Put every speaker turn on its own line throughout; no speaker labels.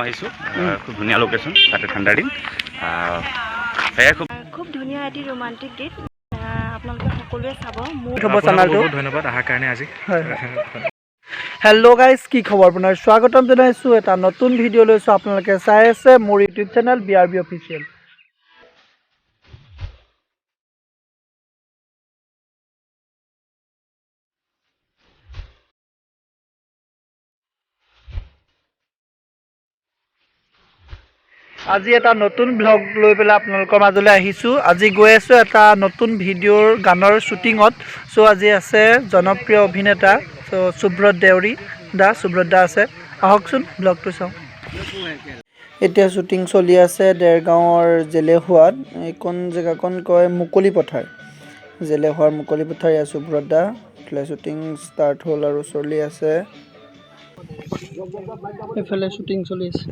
আহিছোঁ খুব ধুনীয়া লোকেশ্যন তাতে ঠাণ্ডাৰ দিন
খুব ধুনীয়া এটি ৰোমান্টিক গীত আপোনালোকে সকলোৱে চাব মোৰ
চেনেলটো ধন্যবাদ আহাৰ কাৰণে আজি হেল্ল' গাইজ কি খবৰ আপোনাৰ স্বাগতম জনাইছোঁ এটা নতুন ভিডিঅ' লৈছোঁ আপোনালোকে চাই আছে মোৰ ইউটিউব চেনেল BRB অফিচিয়েল আজি এটা নতুন ব্লগ লৈ পেলাই আপোনালোকৰ মাজলৈ আহিছোঁ আজি গৈ আছোঁ এটা নতুন ভিডিঅ'ৰ গানৰ শ্বুটিঙত চ' আজি আছে জনপ্ৰিয় অভিনেতা চ' সুব্ৰত দা আছে আহকচোন ব্লগটো চাওঁ এতিয়া শ্বুটিং চলি আছে দেৰগাঁৱৰ জেলেহুৱাত এইখন জেগাখন কয় মুকলি পথাৰ জেলেহুৱাৰ মুকলি পথাৰ ইয়াত সুব্ৰত দা শ্বুটিং ষ্টাৰ্ট হ'ল আৰু চলি আছে এইফালে শ্বুটিং চলি আছে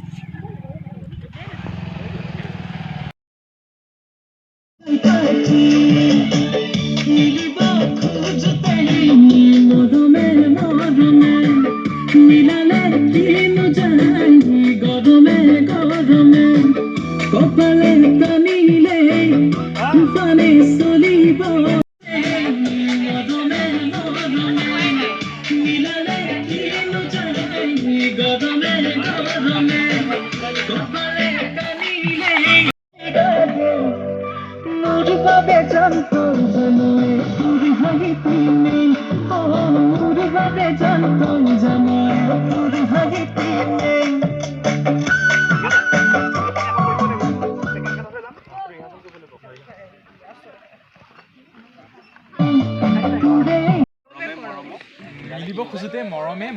মিলিব খুঁজোতে মৰমে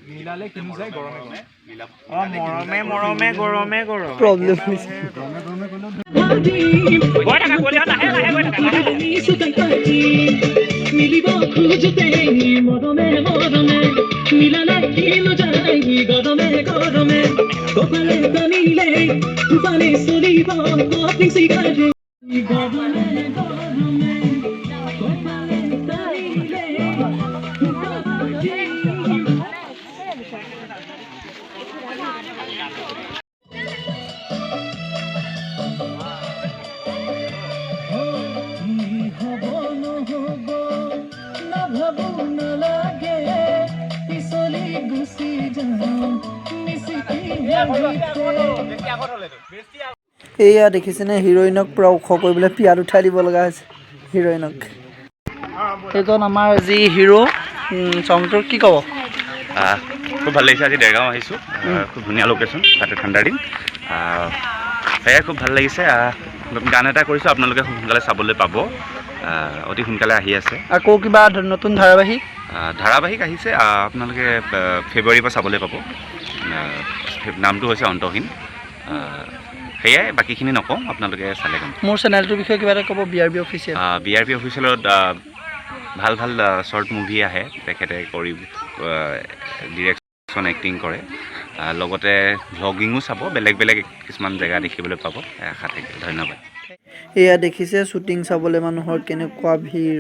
মিলালে কিনো যায় গৰমে গৰমে
প্ৰব্লেম
মিলিব খুঁজোতে মৰমে মিলালে কিনো যায় গৰমে কপালে টানিলে তুফানে চলিব কপিং চিগাৰেট গৰমে
এয়া দেখিছেনে হিৰোইনক পুৰা ওখ কৰিবলৈ পিয়াত উঠাই দিব লগা হৈছে হিৰোইনক এইজন আমাৰ যি হিৰো চংটোৰ কি ক'ব
খুব ভাল লাগিছে আজি দেৰগাঁও আহিছোঁ খুব ধুনীয়া লোকেশ্যন তাতে ঠাণ্ডাৰ দিন সেয়াই খুব ভাল লাগিছে গান এটা কৰিছোঁ আপোনালোকে সোনকালে চাবলৈ পাব অতি সোনকালে আহি আছে
আকৌ কিবা নতুন ধাৰাবাহিক
আহিছে আপোনালোকে ফেব্ৰুৱাৰীৰ পৰা চাবলৈ পাব নামটো হৈছে অন্তহীন সেয়াই বাকীখিনি নকওঁ আপোনালোকে চালে গম
মোৰ চেনেলটোৰ বিষয়ে কিবা এটা ক'ব BRB
অফিচিয়েলত ভাল শ্বৰ্ট মুভি আহে তেখেতে কৰি ডিৰেকশ্যন এক্টিং কৰে লগতে ভ্লগিঙো চাব বেলেগ কিছুমান জেগা দেখিবলৈ পাব আশা থাকিল ধন্যবাদ
এয়া দেখিছে শ্বুটিং চাবলৈ মানুহৰ কেনেকুৱা ভিৰ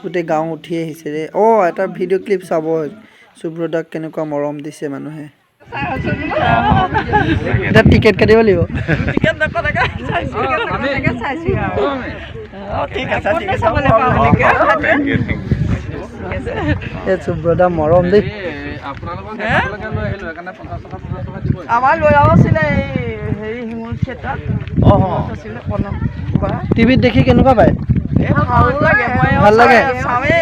গোটেই গাঁও উঠি আহিছে ৰে এটা ভিডিঅ' ক্লিপ চাব সুব্ৰতক কেনেকুৱা মৰম দিছে মানুহে এটা টিকেট কাটিব লাগিব সুব্ৰতা মৰম দেই
আমাৰ লৈ আছিলে হেৰি হিমুল ক্ষেত্ৰত
টিভিত দেখি কেনেকুৱা পায় ভাল লাগে
মানে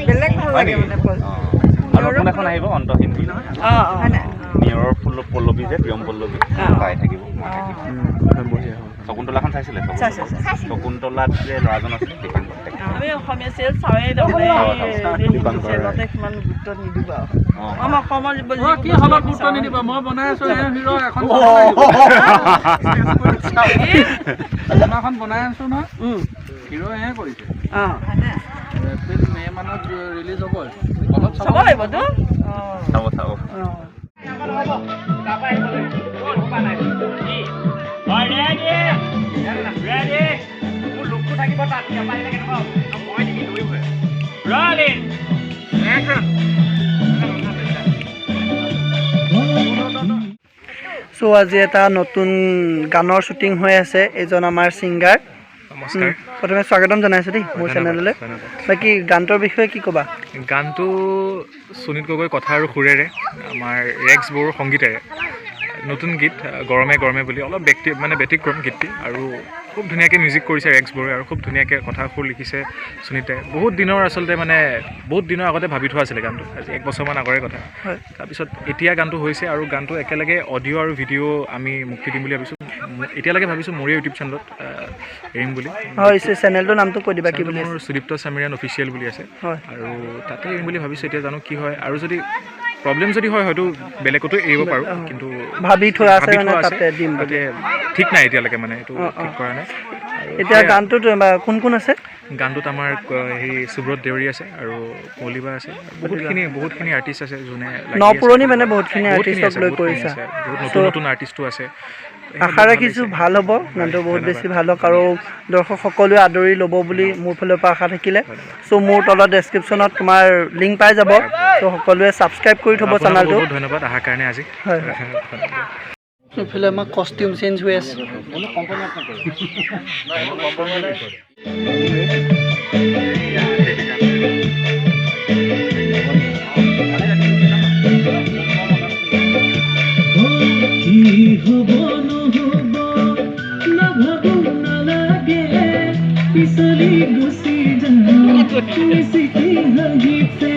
বেলেগ ভাল লাগে মানে
এখন আহিব অন্তহীন নিয়ৰৰ পল্লৱী যে প্ৰিয়ম পল্লৱী পাই থাকিব শকুন্তলাখন চাইছিলে শকুন্তলাত যে ল'ৰাজন আছে
আমি অসমীয়া চিৰিয়েল চাওঁৱেই তাৰমানে সিমান গুৰুত্ব নিদিব আমাৰ অসমৰ
কি হলত গুৰুত্ব নিদিব মই বনাই আছো হিৰো এখন চিনেমাখন বনাই আছো নহয় হিৰো কৰিছে এপ্ৰিল মে মানত ৰিলিজ হ'ব
চাব লাগিবতো
চাব Rolling! Action!
চ' আজি এটা নতুন গানৰ শ্বুটিং হৈ আছে এইজন আমাৰ ছিংগাৰ
নমস্কাৰ
প্ৰথমে স্বাগতম জনাইছোঁ দেই মোৰ চেনেললৈ বাকী গানটোৰ বিষয়ে কি ক'বা
গানটো সুনীত গগৈ কথা আৰু সুৰেৰে আমাৰ ৰেক্স বড়োৰ সংগীতেৰে নতুন গীত গৰমে গৰমে বুলি অলপ ব্যতিক্ৰম গীতটি আৰু খুব ধুনীয়াকৈ মিউজিক কৰিছে ৰেক্স বড়োৱে আৰু খুব ধুনীয়াকৈ কথা সুৰ লিখিছে সুনীতে বহুত দিনৰ আচলতে বহুত দিনৰ আগতে ভাবি থোৱা আছিলে গানটো আজি 1 বছৰমান আগৰে কথা তাৰপিছত এতিয়া গানটো হৈছে আৰু গানটো একেলগে অডিঅ' আৰু ভিডিঅ' আমি মুক্তি দিম বুলি ভাবিছোঁ এতিয়ালৈকে ভাবিছোঁ মোৰে ইউটিউব চেনেলত এৰিম বুলি
হয় চেনেলটোৰ নামটো কৈ দিবা কি বুলি
মোৰ সুদীপ্ত চামিৰান অফিচিয়েল বুলি আছে আৰু তাতে এৰিম বুলি ভাবিছোঁ এতিয়া জানো কি হয় আৰু যদি প্ৰব্লেম যদি হয় হয়তো বেলেগতো এৰিব পাৰোঁ কিন্তু
ভাবি থোৱা আছে মানে তাতে দিম
তাতে ঠিক নাই এতিয়ালৈকে মানে এইটো ঠিক কৰা নাই
এতিয়া গানটোত কোন কোন আছে
গানটোত আমাৰ হেৰি সুব্ৰত দেউৰী আছে আৰু কলিবা আছে বহুতখিনি আৰ্টিষ্ট আছে যোনে
নপুৰণি মানে বহুতখিনি আৰ্টিষ্টক লৈ কৰিছা
বহুত নতুন আৰ্টিষ্টো আছে
আশা ৰাখিছোঁ ভাল হ'ব গানটো বহুত বেছি ভাল হওক আৰু দৰ্শক সকলোৱে আদৰি ল'ব বুলি মোৰ ফালৰ পৰা আশা থাকিলে চ' মোৰ তলত ডেছক্ৰিপশ্যনত তোমাৰ লিংক পাই যাব চ' সকলোৱে ছাবস্ক্ৰাইব কৰি থ'ব চেনেলটো
বহুত ধন্যবাদ অহাৰ কাৰণে আজি
হয় এইফালে আমাৰ কষ্টিউম চেঞ্জ হৈ আছে
কি হব নহব নাভাবো নালাগে পিছলি গুচি যাওঁ মিচিকি হাঁহিছে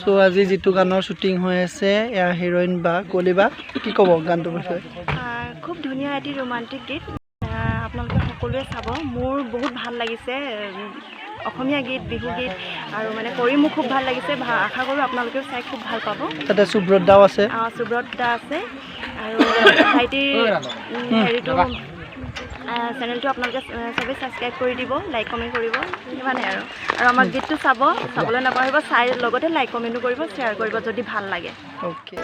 চ' আজি যিটো গানৰ শ্বুটিং হৈ আছে এয়া হিৰইন বা কলিবা কি ক'ব গানটোৰ বিষয়ে
খুব ধুনীয়া এটি ৰোমান্টিক গীত আপোনালোকে সকলোৱে চাব মোৰ বহুত ভাল লাগিছে অসমীয়া গীত বিহু গীত আৰু মানে কৰি মোৰ খুব ভাল লাগিছে আশা কৰোঁ আপোনালোকেও চাই খুব ভাল পাব
তাতে সুব্ৰত দাও আছে
সুব্ৰত দা আছে আৰু ভাইটিৰ হেৰিটো চেনেলটো আপোনালোকে চবেই ছাবস্ক্ৰাইব কৰি দিব লাইক কমেণ্ট কৰিব সিমানেই আৰু আমাৰ গীতটো চাবলৈ নাপাহৰিব চাই লগতে লাইক কমেণ্টো কৰিব শ্বেয়াৰ কৰিব যদি ভাল লাগে
অ'কে